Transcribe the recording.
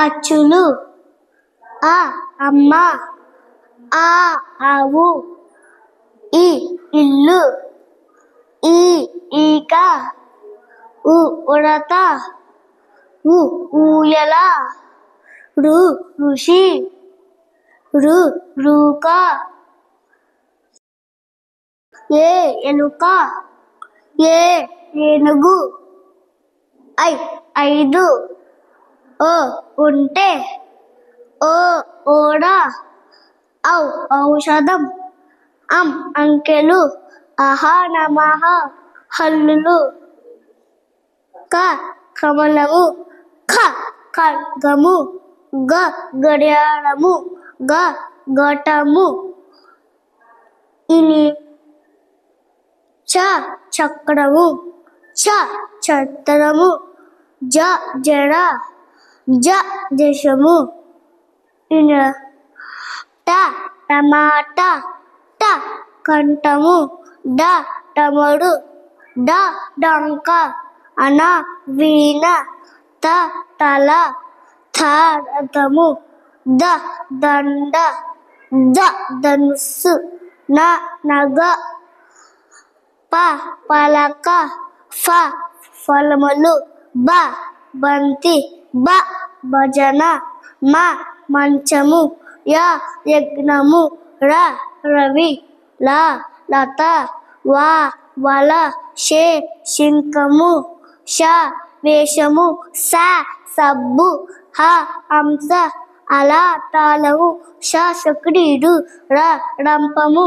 అచ్చులు. అ అమ్మ. ఆ ఆవు. ఇ ఇల్లు. ఈ ఈక. ఉ ఉడత. ఉ ఊయల. రు ఋషి. రు రూక. ఏ ఎలుక. ఏ ఏనుగు. ఐ ఐదు. ఓ ఉంటె. ఓ ఓడ. ఔ ఔషధం. అం అంకెలు. అహ నమః హల్లులు. క కమలము. ఖ ఖడ్గము. గ గడియారము. గ ఘటము. ఇని చ చక్రము. చ ఛత్రము. జ జడ. జ జశము. ట టమాటా. ట కంఠము. డ డమరు. డ డంక. అన వీణ. త తల. థ రథము. ద దండ. ద ధనుస్సు. న నగ. ప పలక. ఫ ఫలములు. బ బంతి. బ భజన. మ మంచము. య యజ్ఞము. ర రవి. ల లత. వ వల. షే శంఖము. ష వేషము. స సబ్బు. హ హంస. అల తాళము. ష షక్రీడు. ర రంపము.